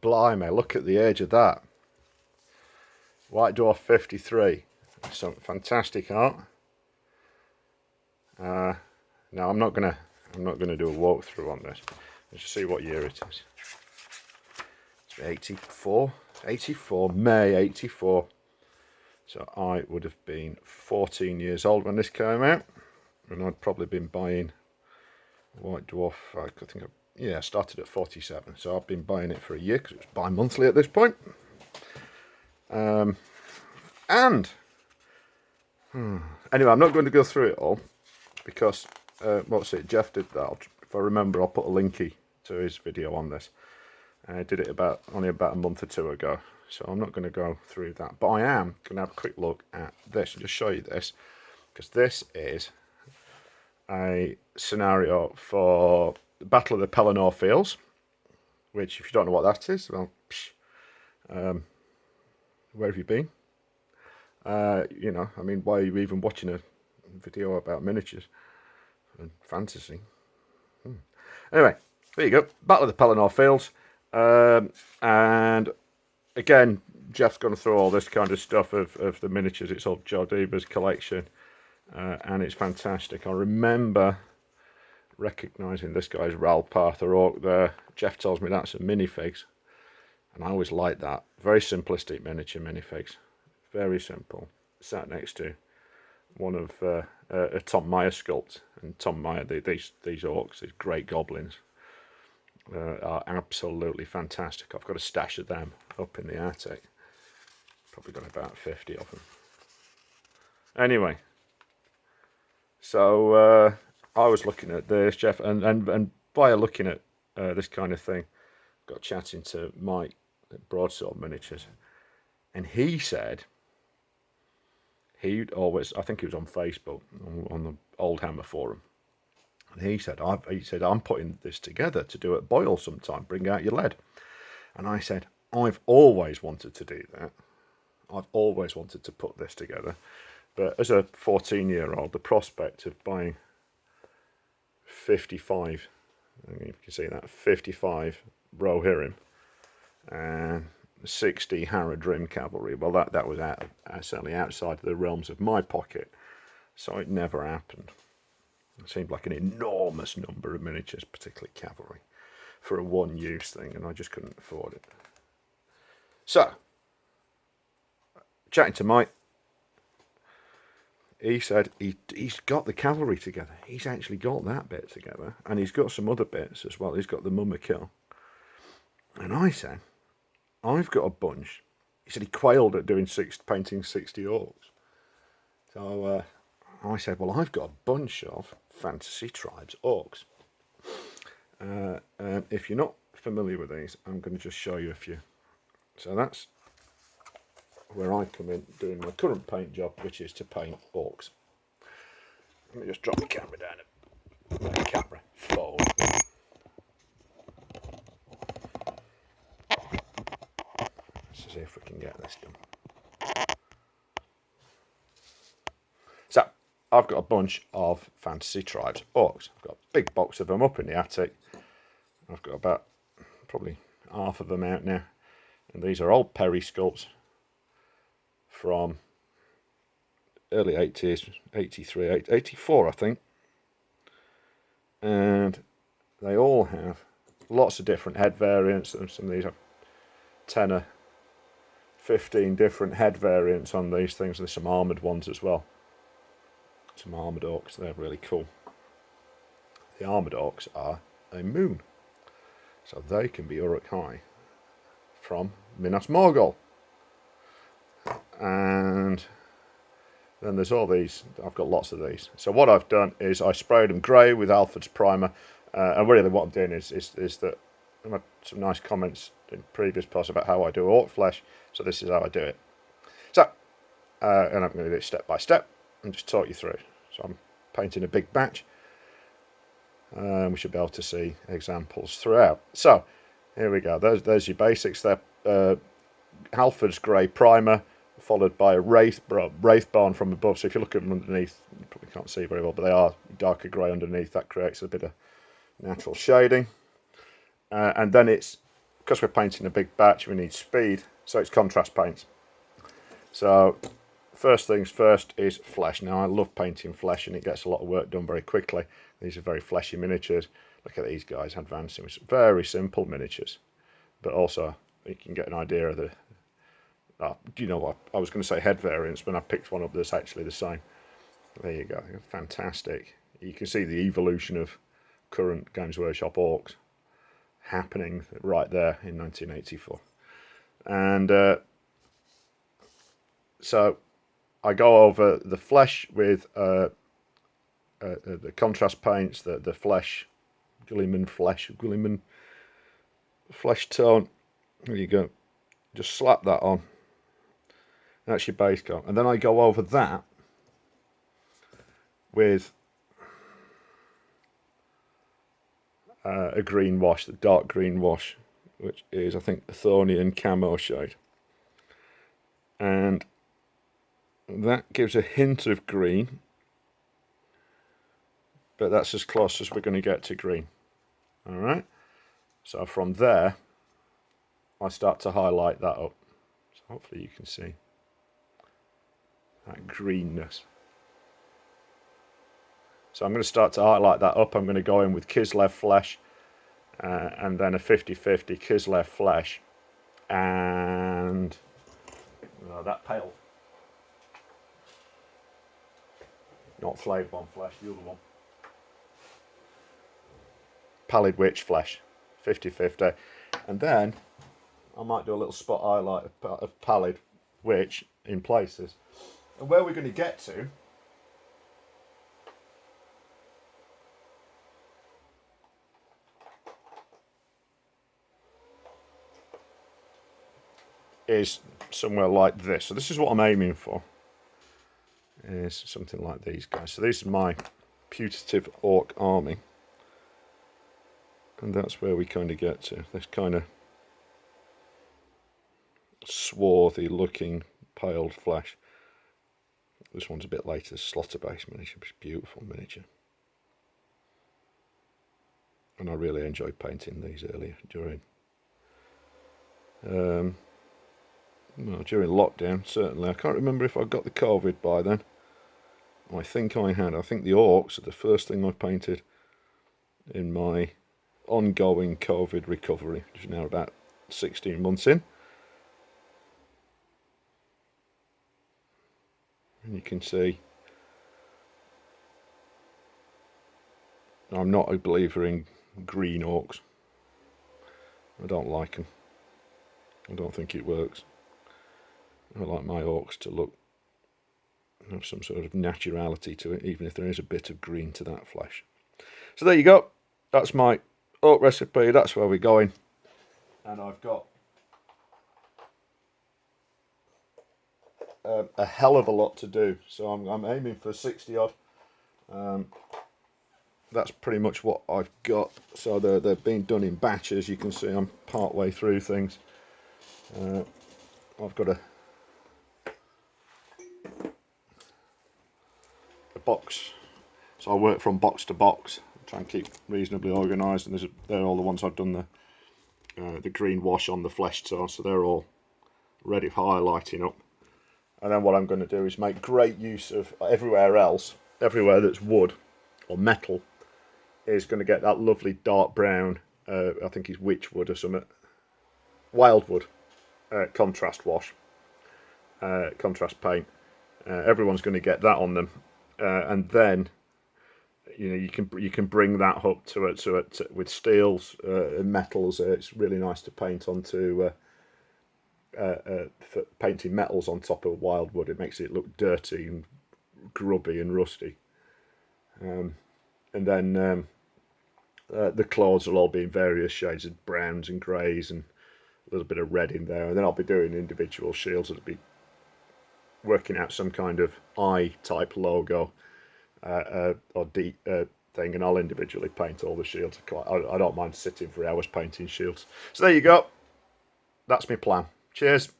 blimey, look at the age of that. White Dwarf 53. Some fantastic art. Now I'm not gonna do a walkthrough on this. Let's just see what year it is. It's 84, May 84. So I would have been 14 years old when this came out, and I'd probably been buying White Dwarf. I think, I started at 47, so I've been buying it for a year because it was bi-monthly at this point. Anyway, I'm not going to go through it all because Jeff did that. If I remember, I'll put a linky to his video on this. I did it only about a month or two ago, so I'm not going to go through that. But I am going to have a quick look at this and just show you this, because this is a scenario for the Battle of the Pelennor Fields, which, if you don't know what that is, well, where have you been? You know, I mean, why are you even watching a video about miniatures and fantasy? Anyway, there you go, Battle of the Pelennor Fields. And again, Jeff's gone through all this kind of stuff of the miniatures. It's all Joe Deaver's collection, and it's fantastic. I remember recognising this guy's Ralpartha orc there. Jeff tells me that's a minifigs, and I always like that. Very simplistic miniature minifigs, very simple. Sat next to one of a Tom Meyer sculpt, and Tom Meyer, these orcs, these great goblins, are absolutely fantastic. I've got a stash of them up in the attic. Probably got about 50 of them. Anyway, so I was looking at this, Jeff, and via looking at this kind of thing, got chatting to Mike at Broadsword Miniatures, and he said he'd always, I think he was on Facebook on the Old Hammer forum. And he said, I'm putting this together to do at Boyle sometime, bring out your lead. And I said, I've always wanted to do that. I've always wanted to put this together. But as a 14-year-old, the prospect of buying 55, I don't know if you can see that, 55 Rohirrim and 60 Haradrim cavalry, well, that was certainly outside the realms of my pocket. So it never happened. It seemed like an enormous number of miniatures, particularly cavalry, for a one-use thing, and I just couldn't afford it. So, chatting to Mike, he said he's got the cavalry together. He's actually got that bit together, and he's got some other bits as well. He's got the Mumma Kill. And I said, I've got a bunch. He said he quailed at painting 60 orcs. So I said, well, I've got a bunch of Fantasy Tribes orcs. And if you're not familiar with these, I'm going to just show you a few. So that's where I come in doing my current paint job, which is to paint orcs. Let me just drop the camera down and let the camera forward. Let's see if we can get this done. So, I've got a bunch of Fantasy Tribes orcs. I've got a big box of them up in the attic. I've got about probably half of them out now. And these are old Perry sculpts from early 80s, 83, 84 I think. And they all have lots of different head variants. And some of these have 10 or 15 different head variants on these things. There's some armoured ones as well. Some armoured orcs, they're really cool. The armoured orcs are a moon, so they can be Uruk High from Minas Morgul. And then there's all these, I've got lots of these. So what I've done is I sprayed them grey with Alfred's primer, and really what I'm doing is that I've had some nice comments in previous posts about how I do orc flesh, so this is how I do it. So, and I'm going to do it step by step and just talk you through. So I'm painting a big batch. We should be able to see examples throughout. So here we go. There's your basics there. Halford's grey primer, followed by a wraithbone from above. So if you look at them underneath, you probably can't see very well, but they are darker grey underneath. That creates a bit of natural shading. And then it's because we're painting a big batch, we need speed, so it's contrast paints. So first things first is flesh. Now I love painting flesh and it gets a lot of work done very quickly. These are very fleshy miniatures. Look at these guys advancing with very simple miniatures, but also you can get an idea of the, you know what, I was going to say head variants, but I picked one up that's actually the same. There you go, fantastic. You can see the evolution of current Games Workshop orcs happening right there in 1984. And so I go over the flesh with the contrast paints, the flesh, Guilliman flesh tone. There you go. Just slap that on. That's your base coat. And then I go over that with a green wash, the dark green wash, which is, I think, a Thornian camo shade. And that gives a hint of green, but that's as close as we're going to get to green. Alright, so from there I start to highlight that up. So hopefully you can see that greenness. So I'm going to start to highlight that up. I'm going to go in with Kislev flesh and then a 50-50 Kislev flesh and that pale, not Flave Bomb flesh, the other one, Pallid Witch flesh, 50-50, and then I might do a little spot highlight of Pallid Witch in places. And where we're going to get to is somewhere like this. So this is what I'm aiming for, is something like these guys. So this is my putative orc army, and that's where we kind of get to this kind of swarthy looking paled flesh. This one's a bit later, slaughter base miniature, it's a beautiful miniature, and I really enjoyed painting these earlier during during lockdown, certainly. I can't remember if I got the COVID by then. I think I had. I think the orcs are the first thing I painted in my ongoing COVID recovery, which is now about 16 months in. And you can see I'm not a believer in green orcs. I don't like them. I don't think it works. I like my orcs to have some sort of naturality to it, even if there is a bit of green to that flesh. So there you go. That's my orc recipe. That's where we're going. And I've got a hell of a lot to do. So I'm aiming for 60 odd. That's pretty much what I've got. So they're being done in batches. You can see I'm part way through things. I've got a box, so I work from box to box, try and keep reasonably organised, and they're all the ones I've done the green wash on the flesh tone, so they're all ready for highlighting up. And then what I'm going to do is make great use of everywhere else, everywhere that's wood or metal is going to get that lovely dark brown, I think it's witchwood or something, wildwood contrast wash, contrast paint. Everyone's going to get that on them. And then, you know, you can bring that up to it with steels and metals. It's really nice to paint onto painting metals on top of wildwood. It makes it look dirty and grubby and rusty. And then the claws will all be in various shades of browns and greys and a little bit of red in there. And then I'll be doing individual shields. It'll be working out some kind of eye type logo or deep thing, and I'll individually paint all the shields. I don't mind sitting for hours painting shields. So there you go. That's my plan. Cheers.